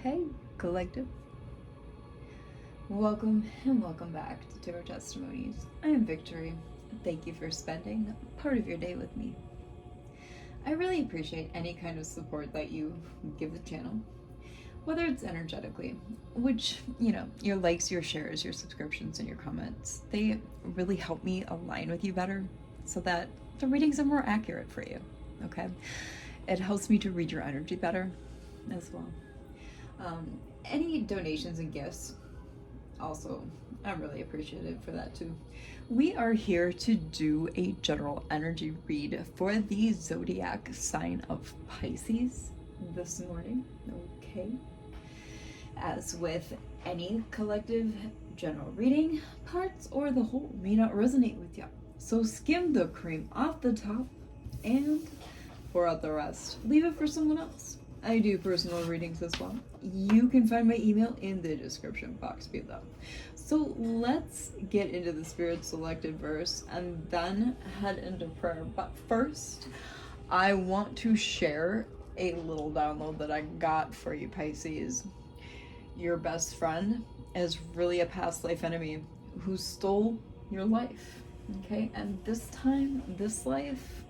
Hey, collective. Welcome and welcome back to Tarot Testimonies. I am Victory. Thank you for spending part of your day with me. I really appreciate any kind of support that you give the channel, whether it's energetically, which, your likes, your shares, your subscriptions, and your comments, they really help me align with you better so that the readings are more accurate for you, okay? It helps me to read your energy better as well. Any donations and gifts, also, I'm really appreciative for that too. We are here to do a general energy read for the zodiac sign of Pisces this morning, okay? As with any collective general reading, parts or the whole may not resonate with you. So skim the cream off the top and pour out the rest. Leave it for someone else. I do personal readings as well. You can find my email in the description box below. So let's get into the Spirit selected verse and then head into prayer. But first, I want to share a little download that I got for you, Pisces. Your best friend is really a past life enemy who stole your life, okay? And this time, this life,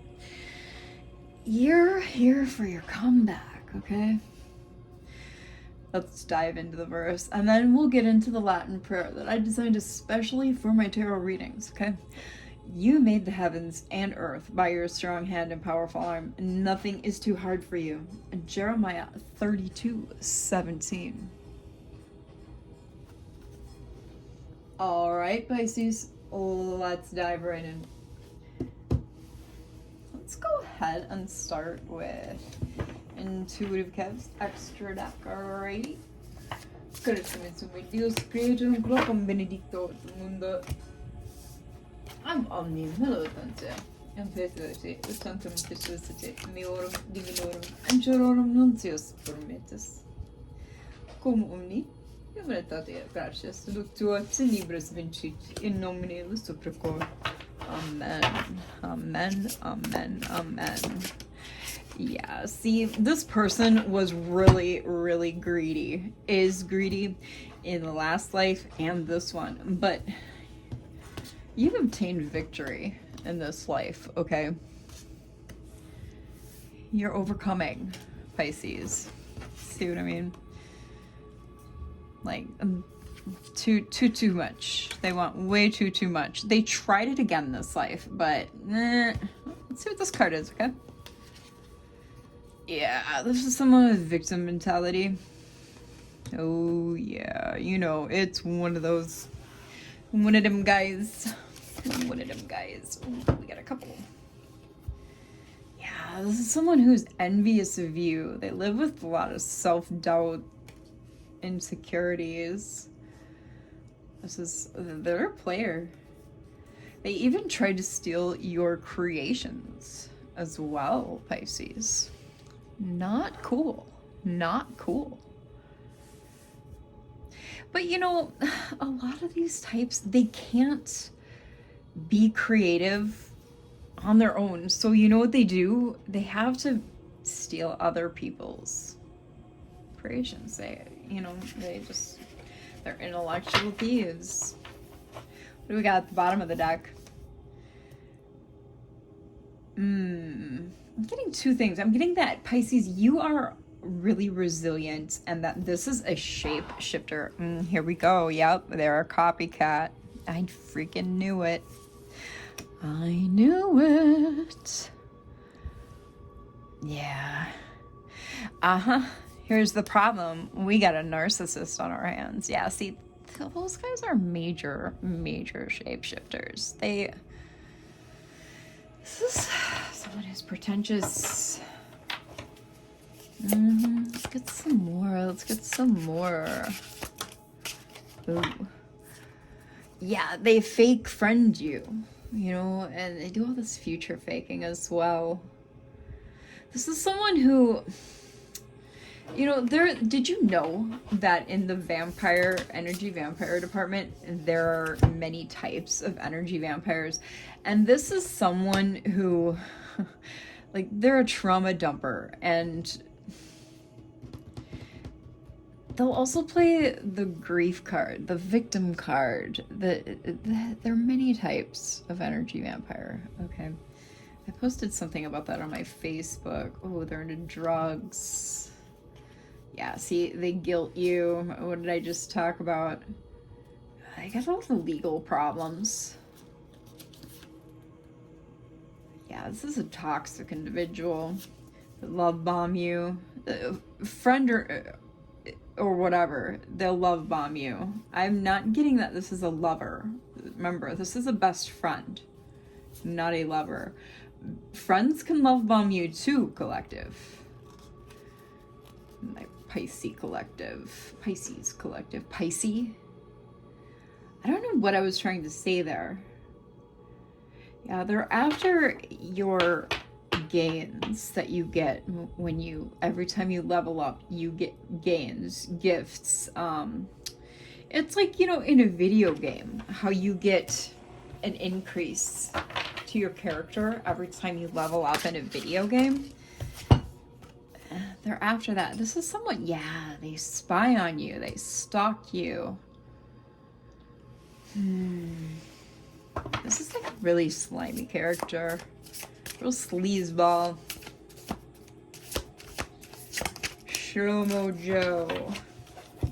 you're here for your comeback. Okay, let's dive into the verse and then we'll get into the Latin prayer that I designed especially for my tarot readings, okay? You made the heavens and earth by your strong hand and powerful arm. Nothing is too hard for you. Jeremiah 32:17. All right, Pisces, let's dive right in. Let's go ahead and start with Intuitive Kev's extra deck, alrighty? Carissimi Dios, creator un globo benedicto del mundo. Am omnimelotante, impetuosi, tantum Christusite, meorum divinorum, angelorum nuncius prometus. Cum omni, humanitate gracias, ductua tenebras vincit, in nomine Illis Supracor. Amen, amen, amen, amen. Yeah, see, this person was really, really greedy, is greedy in the last life and this one, but you've obtained victory in this life, okay? You're overcoming, Pisces. See what I mean? Like, too much. They want way too much. They tried it again this life, but let's see what this card is, okay? Yeah, this is someone with victim mentality. Oh yeah, it's one of those, one of them guys. Ooh, we got a couple. Yeah, this is someone who's envious of you. They live with a lot of self-doubt, insecurities. They're a player. They even tried to steal your creations as well, Pisces. Not cool. Not cool. But a lot of these types, they can't be creative on their own. So you know what they do? They have to steal other people's creations. They're intellectual thieves. What do we got at the bottom of the deck? I'm getting two things. I'm getting that, Pisces, you are really resilient and that this is a shape shifter. Here we go. Yep, they're a copycat. I freaking knew it. I knew it. Yeah. Here's the problem. We got a narcissist on our hands. Yeah, see, those guys are major shapeshifters. This is someone who's pretentious. Let's get some more. Ooh. Yeah, they fake friend you, and they do all this future faking as well. This is someone who, did you know that in the energy vampire department, there are many types of energy vampires? And this is someone who, they're a trauma dumper, and They'll also play the grief card, the victim card. There are many types of energy vampire, okay? I posted something about that on my Facebook. Oh, they're into drugs. Yeah, see, they guilt you. What did I just talk about? I got all the legal problems. Yeah, this is a toxic individual. Love bomb you. Friend or whatever, they'll love bomb you. I'm not getting that this is a lover. Remember, this is a best friend, not a lover. Friends can love bomb you too, collective. My Pisces collective. Pisces. I don't know what I was trying to say there. Yeah, they're after your gains that you get when you, every time you level up, you get gains, gifts. It's like, you know, in a video game, how you get an increase to your character every time you level up in a video game. They're after that. This is somewhat, yeah, they spy on you, they stalk you. This is like a really slimy character. Real sleazeball. Shlomo Joe.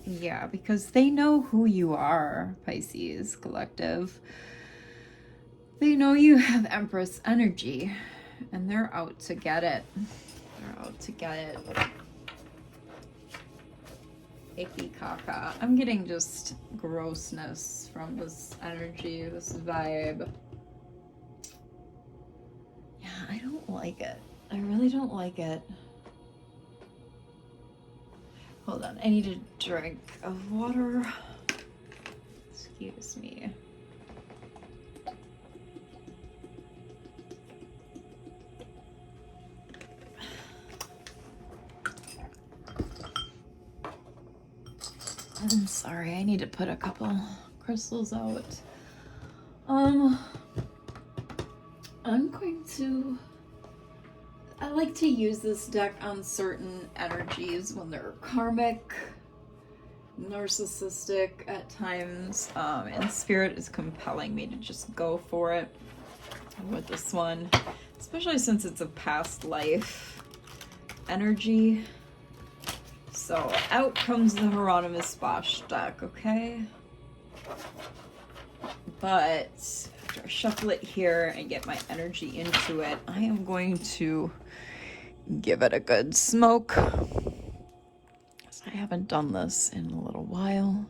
Yeah, because they know who you are, Pisces collective. They know you have Empress energy, and they're out to get it. They're out to get it. Icky caca. I'm getting just grossness from this energy, this vibe. Yeah, I don't like it. I really don't like it. Hold on, I need a drink of water. Excuse me. I'm sorry, I need to put a couple crystals out. I'm going to... I like to use this deck on certain energies when they're karmic, narcissistic at times, and Spirit is compelling me to just go for it with this one, especially since it's a past life energy. So out comes the Hieronymus Bosch deck, okay? But after I shuffle it here and get my energy into it, I am going to give it a good smoke. I haven't done this in a little while.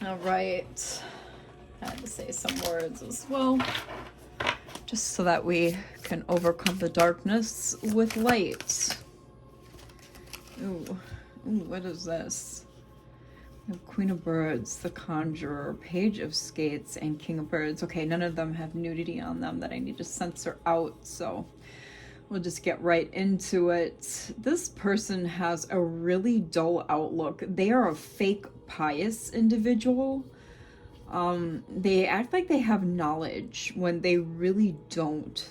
All right, I had to say some words as well, just so that we can overcome the darkness with light. Ooh, what is this? We have Queen of Birds, the Conjurer, Page of Skates, and King of Birds. Okay, none of them have nudity on them that I need to censor out, so we'll just get right into it. This person has a really dull outlook. They are a fake pious individual. They act like they have knowledge when they really don't.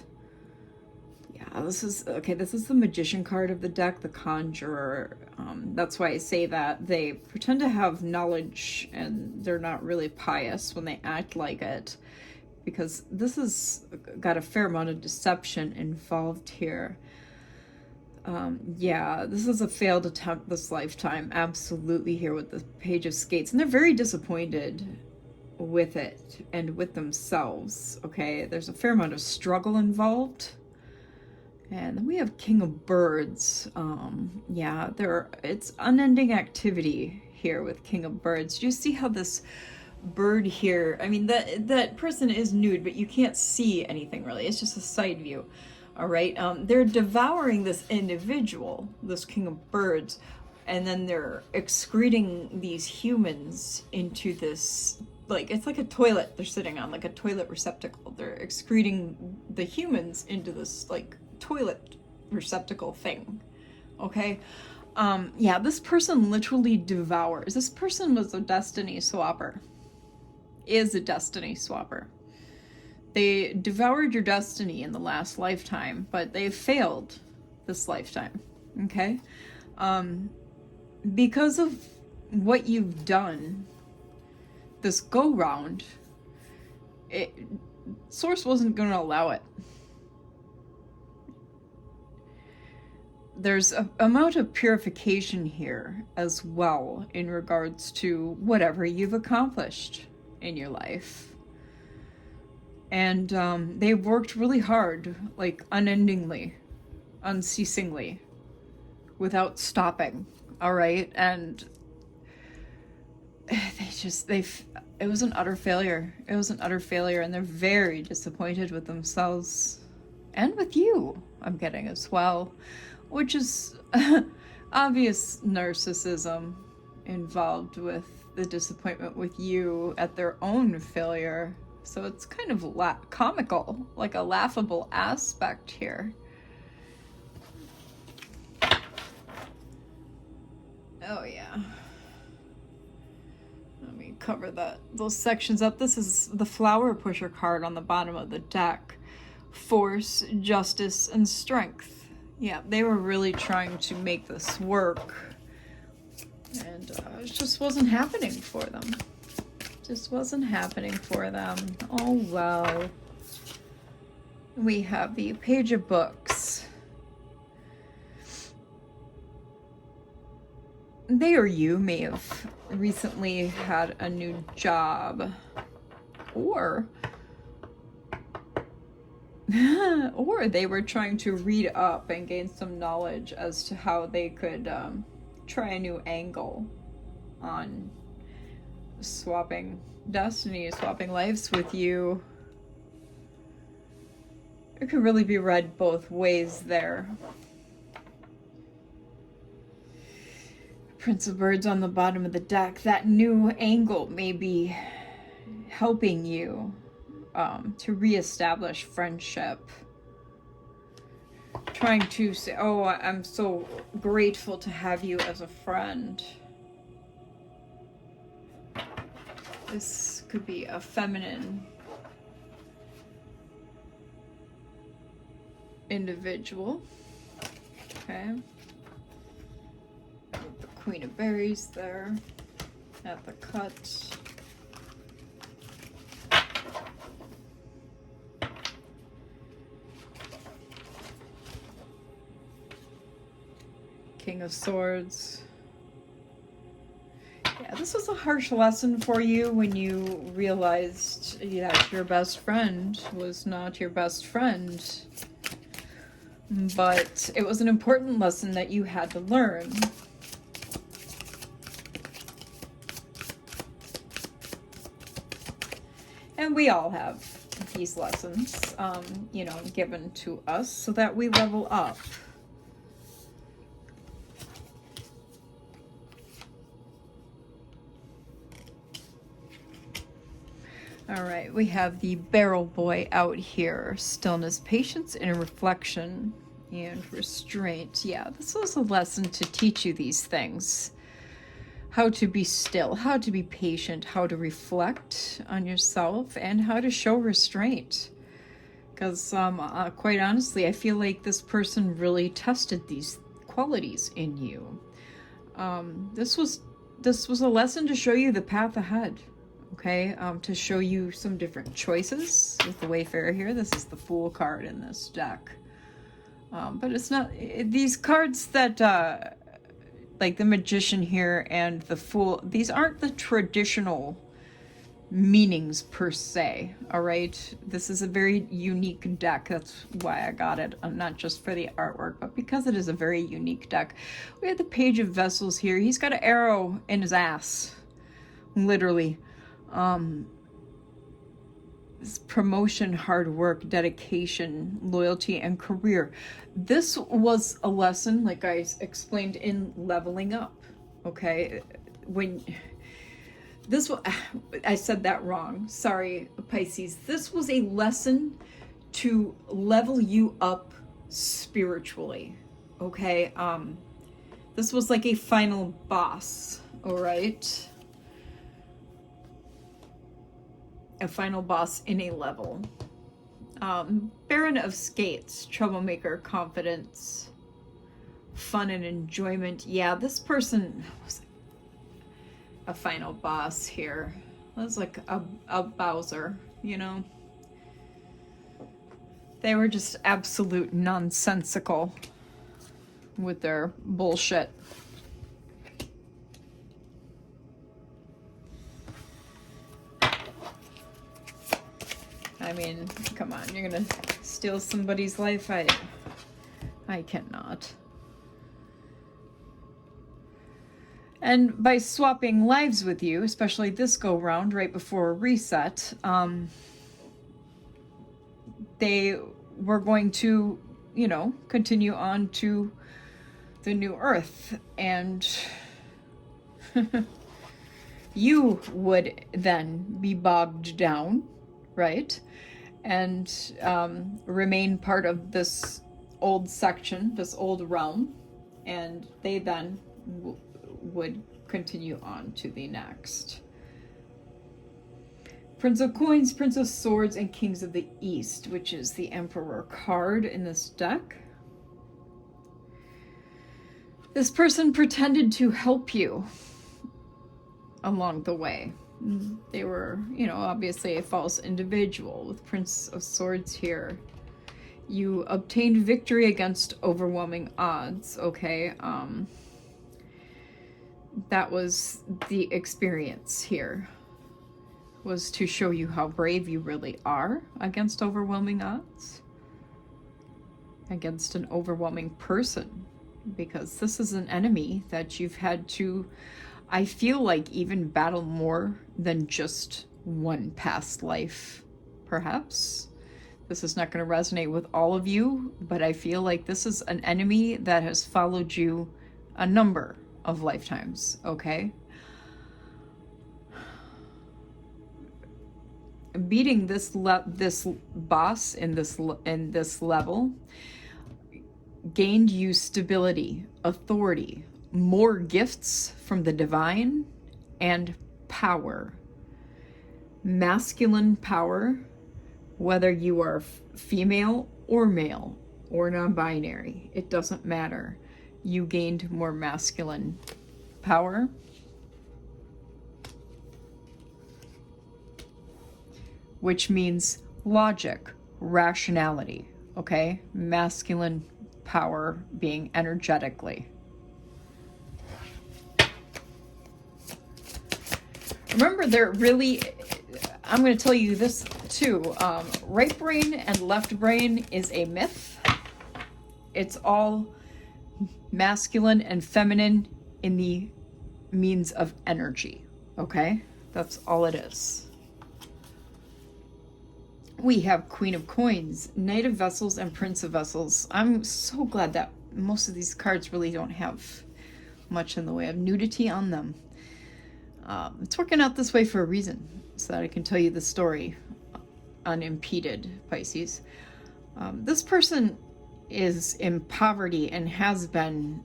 Yeah, this is the Magician card of the deck, the Conjurer. That's why I say that. They pretend to have knowledge and they're not really pious when they act like it, because this has got a fair amount of deception involved here. Yeah, this is a failed attempt this lifetime, absolutely, here with the Page of Skates, and they're very disappointed with it and with themselves, okay? There's a fair amount of struggle involved. And then we have King of Birds. Yeah, it's unending activity here with King of Birds. Do you see how this bird here, I mean, that person is nude, but you can't see anything really. It's just a side view. All right, they're devouring this individual, this King of Birds, and then they're excreting these humans into this like, it's like a toilet they're sitting on, like a toilet receptacle. They're excreting the humans into this, like, toilet receptacle thing, okay? Yeah, this person literally devours. This person was a destiny swapper. Is a destiny swapper. They devoured your destiny in the last lifetime, but they failed this lifetime, okay? Because of what you've done this go-round, Source wasn't going to allow it. There's an amount of purification here as well in regards to whatever you've accomplished in your life. And they've worked really hard, like unendingly, unceasingly, without stopping, all right? And it was an utter failure. It was an utter failure, and they're very disappointed with themselves and with you, I'm getting as well, which is obvious narcissism involved with the disappointment with you at their own failure. So it's kind of comical, like a laughable aspect here. Oh yeah. Let me cover those sections up. This is the flower pusher card on the bottom of the deck. Force, justice, and strength. Yeah, they were really trying to make this work. And it just wasn't happening for them. Just wasn't happening for them. Oh well. We have the Page of Books. They or you may have recently had a new job, or they were trying to read up and gain some knowledge as to how they could try a new angle on swapping destiny, swapping lives with you. It could really be read both ways there. Prince of Birds on the bottom of the deck. That new angle may be helping you to reestablish friendship. Trying to say, oh, I'm so grateful to have you as a friend. This could be a feminine individual. Okay. The Queen of Berries there at the cut. King of Swords. Yeah, this was a harsh lesson for you when you realized that your best friend was not your best friend. But it was an important lesson that you had to learn. And we all have these lessons, given to us so that we level up. All right, we have the Barrel Boy out here. Stillness, patience, and reflection, and restraint. Yeah, this was a lesson to teach you these things. How to be still, how to be patient, how to reflect on yourself, and how to show restraint. Because, quite honestly, I feel like this person really tested these qualities in you. This was a lesson to show you the path ahead. Okay, to show you some different choices with the Wayfarer here. This is the Fool card in this deck. But it's not, these cards that, like the Magician here and the Fool, these aren't the traditional meanings per se, all right? This is a very unique deck. That's why I got it, not just for the artwork, but because it is a very unique deck. We have the Page of Vessels here. He's got an arrow in his ass, literally. Promotion, hard work, dedication, loyalty, and career. This was a lesson, like I explained, in leveling up. Okay, when This was, I said that wrong. Sorry, Pisces. This was a lesson to level you up spiritually. Okay? This was like a final boss, all right? A final boss in a level. Baron of Skates, troublemaker, confidence, fun and enjoyment. Yeah, this person was a final boss here. It was like a Bowser, you know? They were just absolute nonsensical with their bullshit. I mean, come on, you're gonna steal somebody's life? I cannot. And by swapping lives with you, especially this go round right before a reset, they were going to, you know, continue on to the new earth, and you would then be bogged down, right? And remain part of this old section, this old realm, and they then would continue on to the next. Prince of Coins, Prince of Swords, and Kings of the East, which is the Emperor card in this deck. This person pretended to help you along the way. They were, you know, obviously a false individual. With Prince of Swords here, you obtained victory against overwhelming odds, okay? That was the experience here, was to show you how brave you really are against overwhelming odds, against an overwhelming person, because this is an enemy that you've had to, I feel like, even battle more than just one past life, perhaps. This is not going to resonate with all of you, but I feel like this is an enemy that has followed you a number of lifetimes, okay? Beating this boss in this level gained you stability, authority, more gifts from the divine, and power. Masculine power, whether you are female or male or non-binary, it doesn't matter. You gained more masculine power. Which means logic, rationality, okay? Masculine power being energetically. Remember, they're really, I'm going to tell you this too, right brain and left brain is a myth. It's all masculine and feminine in the means of energy, okay? That's all it is. We have Queen of Coins, Knight of Vessels, and Prince of Vessels. I'm so glad that most of these cards really don't have much in the way of nudity on them. It's working out this way for a reason, so that I can tell you the story unimpeded, Pisces. This person is in poverty and has been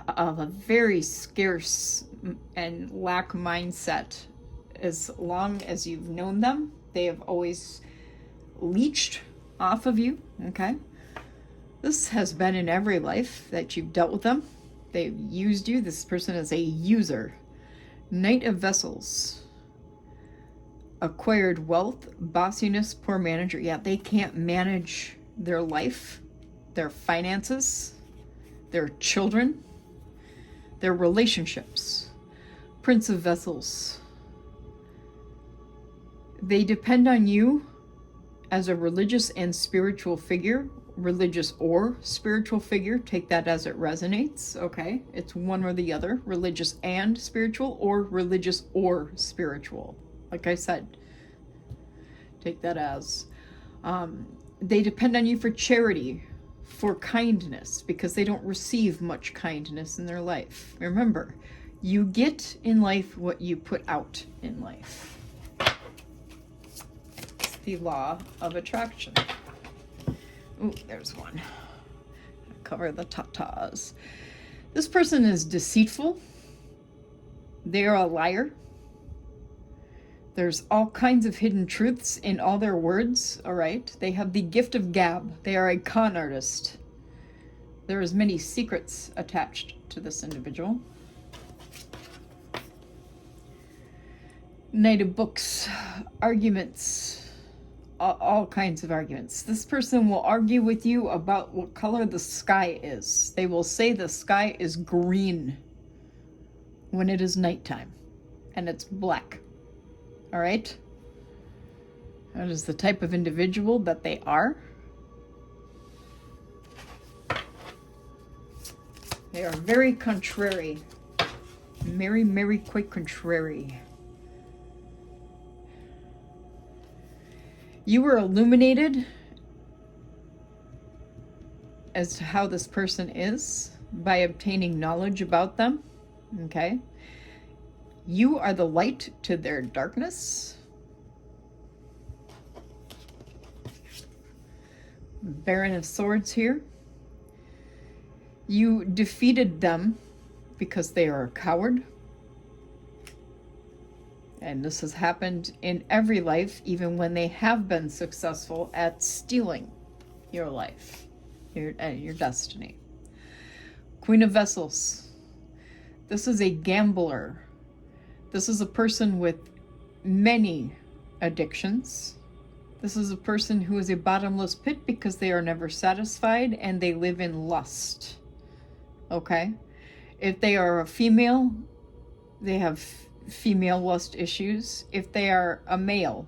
of a very scarce and lack mindset. As long as you've known them, they have always leached off of you, okay? This has been in every life that you've dealt with them. They've used you. This person is a user. Knight of Vessels. Acquired wealth, bossiness, poor manager. Yeah, they can't manage their life, their finances, their children, their relationships. Prince of Vessels. They depend on you as a religious and spiritual figure, religious or spiritual figure. Take that as it resonates, okay? It's one or the other, religious and spiritual, or religious or spiritual. Like I said, take that as. They depend on you for charity, for kindness, because they don't receive much kindness in their life. Remember, You get in life what you put out in life. It's the law of attraction. Ooh, there's one. Cover the tatas. This person is deceitful. They are a liar. There's all kinds of hidden truths in all their words, all right? They have the gift of gab. They are a con artist. There is many secrets attached to this individual. Knight of Books, arguments, all kinds of arguments. This person will argue with you about what color the sky is. They will say the sky is green when it is nighttime and it's black. All right? That is the type of individual that they are. They are very contrary. Very, quite contrary. You were illuminated as to how this person is by obtaining knowledge about them. Okay? You are the light to their darkness. Baron of Swords here. You defeated them because they are a coward. And this has happened in every life, even when they have been successful at stealing your life, your destiny. Queen of Vessels. This is a gambler. This is a person with many addictions. This is a person who is a bottomless pit because they are never satisfied and they live in lust. Okay? If they are a female, they have female lust issues. If they are a male,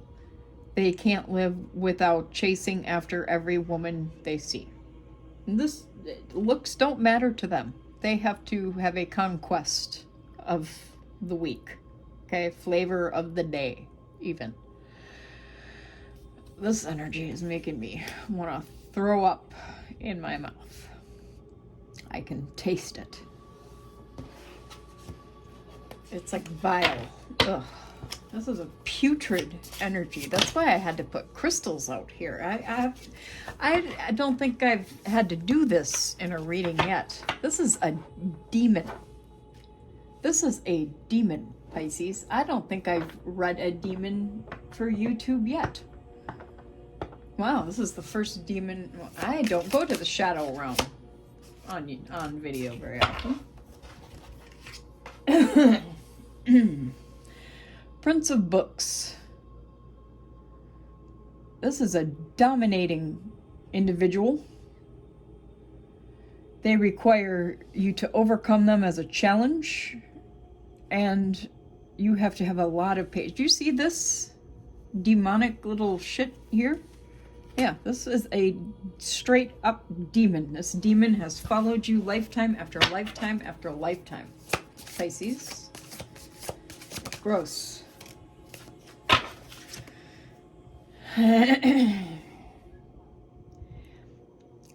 they can't live without chasing after every woman they see. And this looks don't matter to them. They have to have a conquest of the week. Okay, flavor of the day, even. This energy is making me want to throw up in my mouth. I can taste it. It's like vile. Ugh. This is a putrid energy. That's why I had to put crystals out here. I don't think I've had to do this in a reading yet. This is a demon. This is a demon, Pisces. I don't think I've read a demon for YouTube yet. Wow, this is the first demon. Well, I don't go to the shadow realm on video very often. Prince of Books. This is a dominating individual. They require you to overcome them as a challenge, and you have to have a lot of patience. Do you see this demonic little shit here? Yeah, this is a straight up demon. This demon has followed you lifetime after lifetime after lifetime. Pisces. Gross.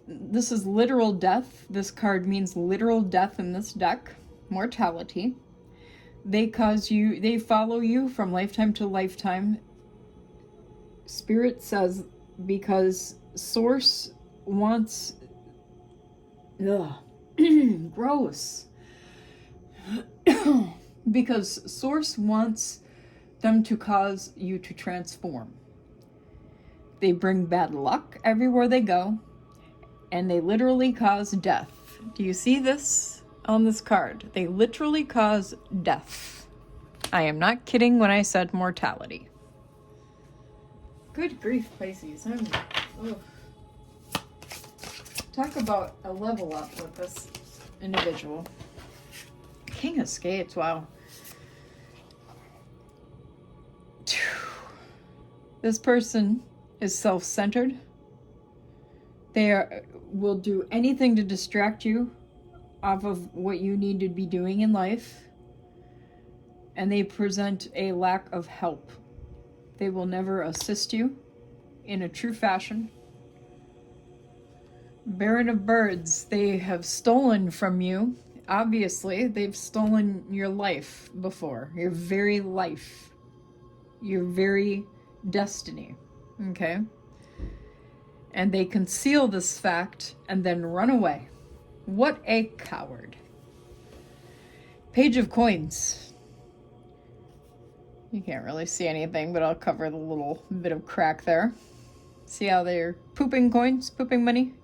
This is literal death. This card means literal death in this deck. Mortality. They follow you from lifetime to lifetime. Spirit says because Source wants... Ugh. Gross. Because Source wants them to cause you to transform. They bring bad luck everywhere they go, and they literally cause death. Do you see this on this card? They literally cause death. I am not kidding when I said mortality. Good grief, Pisces. Talk about a level up with this individual. King of Skates, wow. This person is self-centered. They will do anything to distract you off of what you need to be doing in life. And they present a lack of help. They will never assist you in a true fashion. Baron of Birds, they have stolen from you obviously, they've stolen your life before. Your very life. Your very destiny. Okay? And they conceal this fact and then run away. What a coward. Page of Coins. You can't really see anything, but I'll cover the little bit of crack there. See how they're pooping coins, pooping money?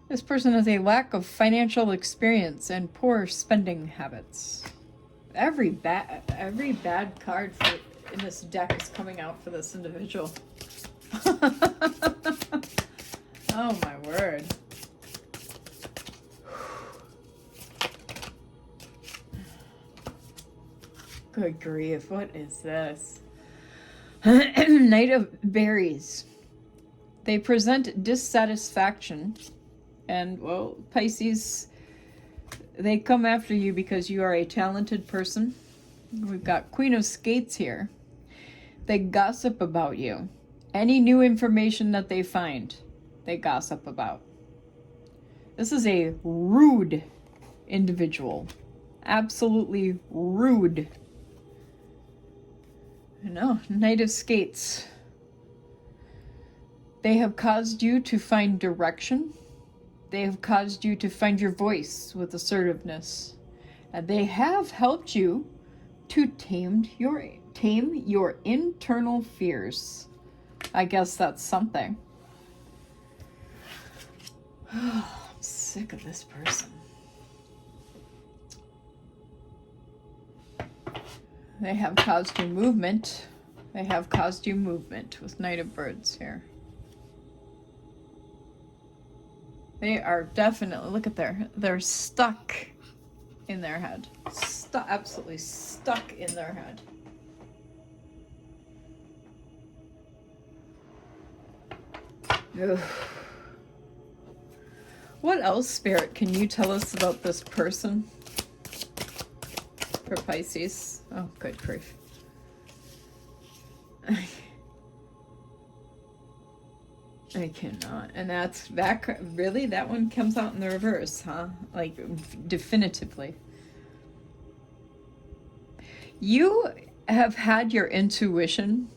This person has a lack of financial experience and poor spending habits. Every bad card in this deck is coming out for this individual. Oh my word. Good grief, what is this? Knight of Berries. They present dissatisfaction. And, well, Pisces, they come after you because you are a talented person. We've got Queen of Skates here. They gossip about you. Any new information that they find, they gossip about. This is a rude individual. Absolutely rude. No, Knight of Skates. They have caused you to find direction. They have caused you to find your voice with assertiveness. And they have helped you to tame your internal fears. I guess that's something. I'm sick of this person. They have caused you movement. They have caused you movement with Knight of Birds here. They are definitely, look at they're stuck in their head. Absolutely stuck in their head. Ugh. What else, Spirit, can you tell us about this person? For Pisces. Oh, good grief. I cannot. And that's that. Really? That one comes out in the reverse, huh? Like, definitively. You have had your intuition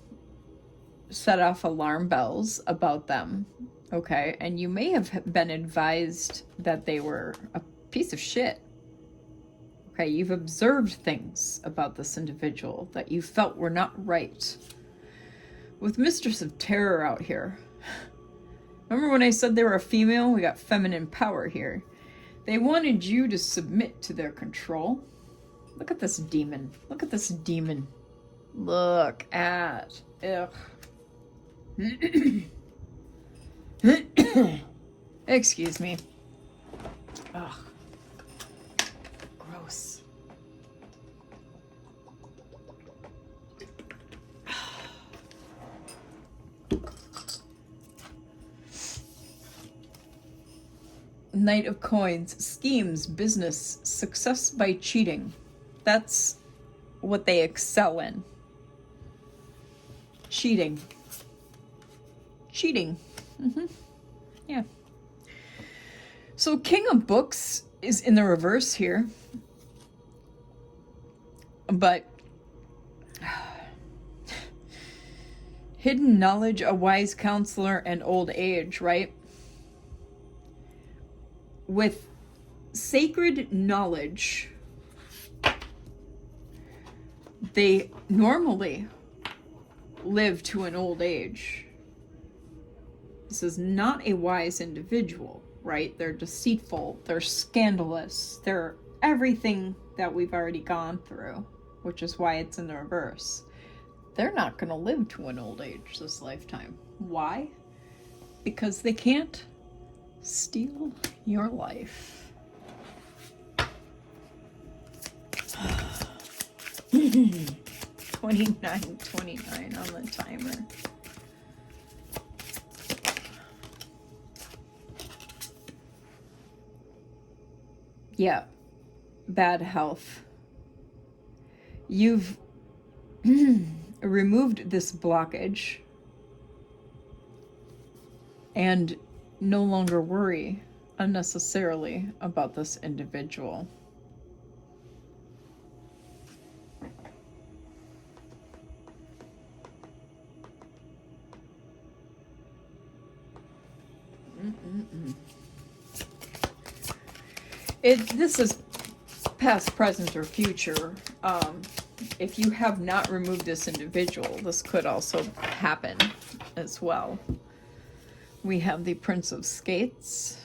set off alarm bells about them, okay? And you may have been advised that they were a piece of shit. Okay, you've observed things about this individual that you felt were not right. With Mistress of Terror out here. Remember when I said they were a female? We got feminine power here. They wanted you to submit to their control. Look at this demon. Look at this demon. Look at. Ugh. Excuse me. Ugh. Gross. Knight of Coins. Schemes, business, success by cheating. That's what they excel in. Cheating. Cheating. Yeah. So King of Books is in the reverse here. But hidden knowledge, a wise counselor, and old age, right? With sacred knowledge, they normally live to an old age. This is not a wise individual, right? They're deceitful, they're scandalous, they're everything that we've already gone through, which is why it's in the reverse. They're not going to live to an old age this lifetime. Why? Because they can't steal your life. 29 on the timer. Yeah, bad health. You've removed this blockage and no longer worry unnecessarily about this individual. This is past, present, or future. If you have not removed this individual, this could also happen as well. We have the Prince of Skates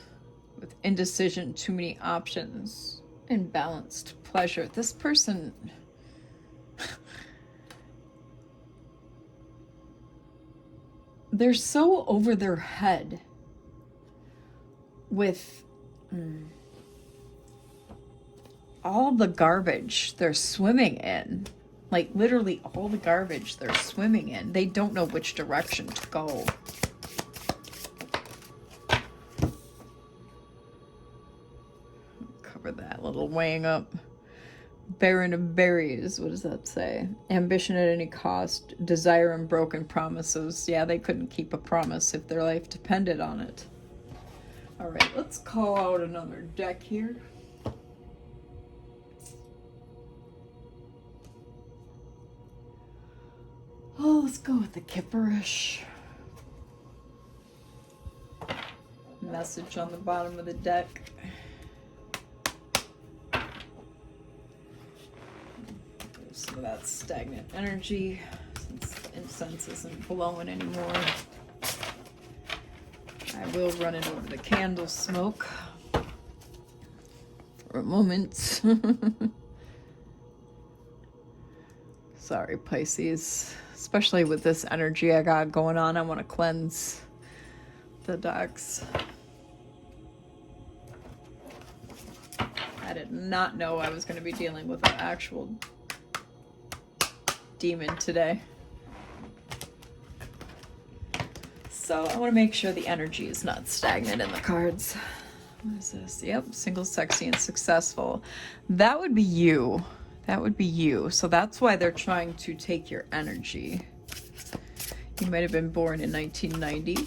with indecision, too many options, imbalanced pleasure. This person, they're so over their head with all the garbage they're swimming in. Like literally all the garbage they're swimming in. They don't know which direction to go. Cover that little weighing up. Barren of berries. What does that say? Ambition at any cost. Desire and broken promises. Yeah, they couldn't keep a promise if their life depended on it. All right, let's call out another deck here. Oh, let's go with the Kipperish. Message on the bottom of the deck. Some of that stagnant energy, since the incense isn't blowing anymore. I will run it over the candle smoke for a moment. Sorry, Pisces. Especially with this energy I got going on, I want to cleanse the decks. I did not know I was going to be dealing with an actual demon today. So I want to make sure the energy is not stagnant in the cards. What is this? Yep, single, sexy, and successful. That would be you. That would be you. So that's why they're trying to take your energy. You might have been born in 1990.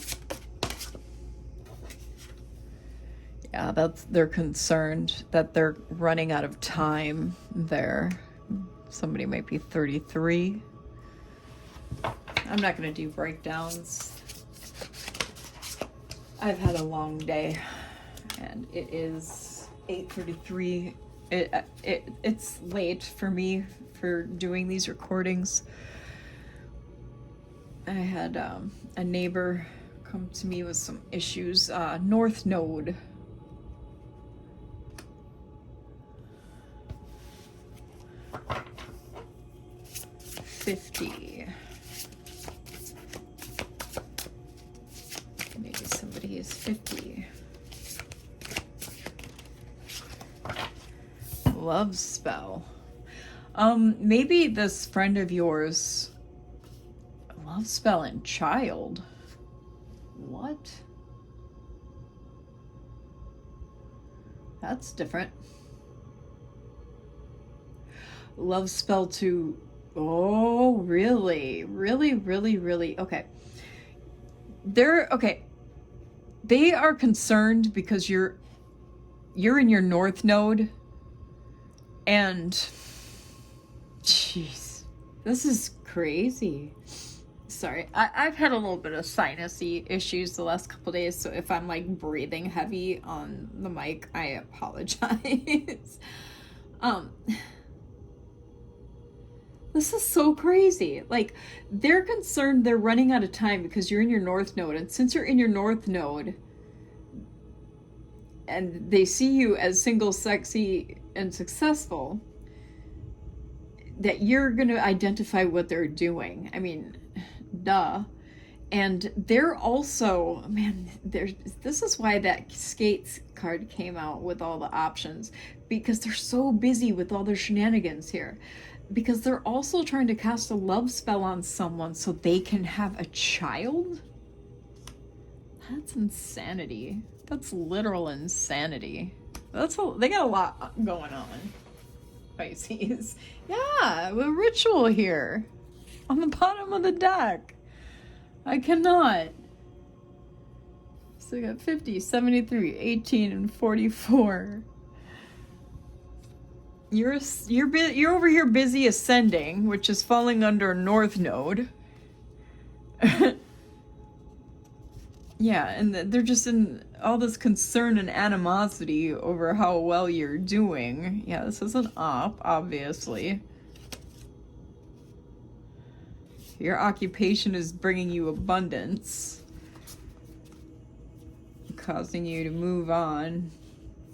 Yeah, they're concerned that they're running out of time there. Somebody might be 33. I'm not going to do breakdowns. I've had a long day, and it is 8:33. It's late for me for doing these recordings. I had a neighbor come to me with some issues. North Node. $50. Maybe somebody is 50. Love spell. Maybe this friend of yours, love spell and child. What? That's different. Love spell to, oh, really? Really? Okay. They are concerned because you're in your North Node. And, jeez, this is crazy. Sorry, I've had a little bit of sinusy issues the last couple days, so if I'm like breathing heavy on the mic, I apologize. This is so crazy. Like, they're concerned they're running out of time because you're in your North Node, and since you're in your North Node, and they see you as single, sexy, and successful, that you're going to identify what they're doing. I mean, duh. And they're also, man, this is why that skates card came out with all the options, because they're so busy with all their shenanigans here. Because they're also trying to cast a love spell on someone so they can have a child? That's insanity. That's literal insanity. They got a lot going on, Pisces. Yeah, a ritual here on the bottom of the deck. I cannot. So I got 50, 73, 18, and 44. You're over here busy ascending, which is falling under North Node. Yeah, and they're just in all this concern and animosity over how well you're doing. Yeah, this is an op, obviously. Your occupation is bringing you abundance, causing you to move on.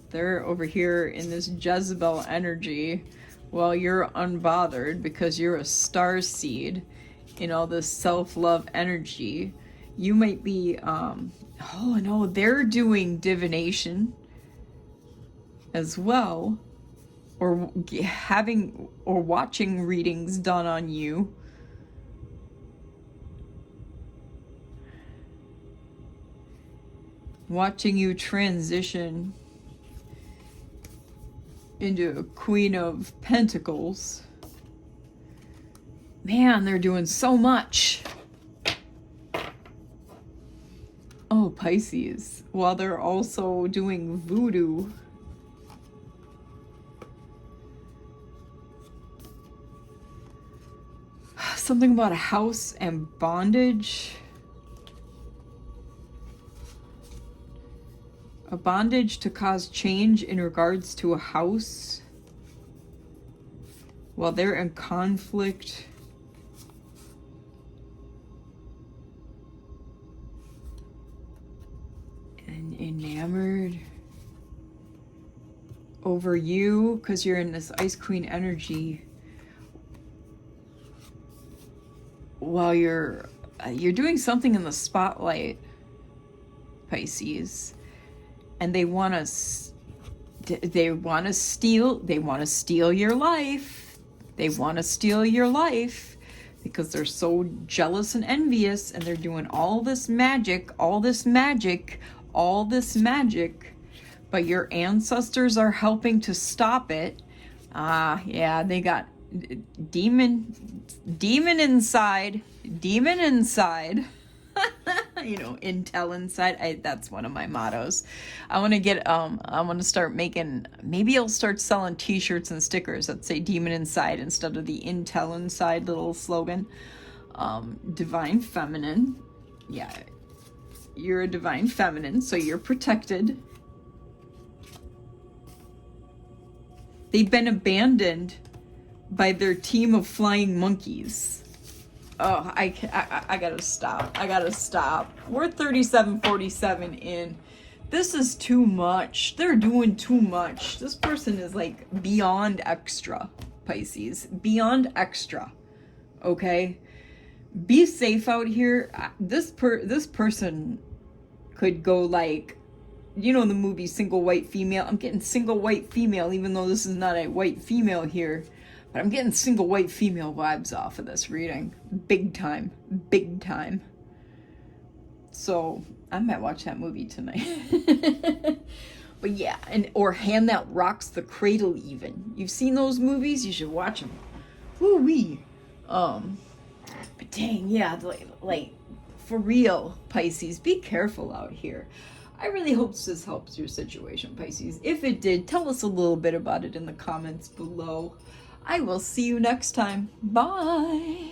They're over here in this Jezebel energy while you're unbothered because you're a star seed in all this self-love energy. You might be, oh no, they're doing divination as well, or having or watching readings done on you. Watching you transition into a Queen of Pentacles. Man, they're doing so much. Oh, Pisces. While they're also doing voodoo. Something about a house and bondage. A bondage to cause change in regards to a house while they're in conflict. And enamored over you because you're in this Ice Queen energy while you're doing something in the spotlight, Pisces. And they want to steal your life. They want to steal your life because they're so jealous and envious, and they're doing all this magic, but your ancestors are helping to stop it. Yeah, they got demon inside. You know, intel inside. That's one of my mottos. I want to start making, maybe I'll start selling t-shirts and stickers that say demon inside instead of the intel inside little slogan. Divine feminine. Yeah, you're a divine feminine, so you're protected. They've been abandoned by their team of flying monkeys. Oh, I gotta stop. We're 37:47 in. This is too much. They're doing too much. This person is like beyond extra, Pisces. Beyond extra. Okay? Be safe out here. This person could go like, you know, the movie Single White Female. I'm getting single white female, even though this is not a white female here. But I'm getting single white female vibes off of this reading. Big time. So I might watch that movie tonight. But yeah, or Hand That Rocks the Cradle even. You've seen those movies? You should watch them. Woo-wee. But dang, yeah, like for real, Pisces, be careful out here. I really hope this helps your situation, Pisces. If it did, tell us a little bit about it in the comments below. I will see you next time. Bye.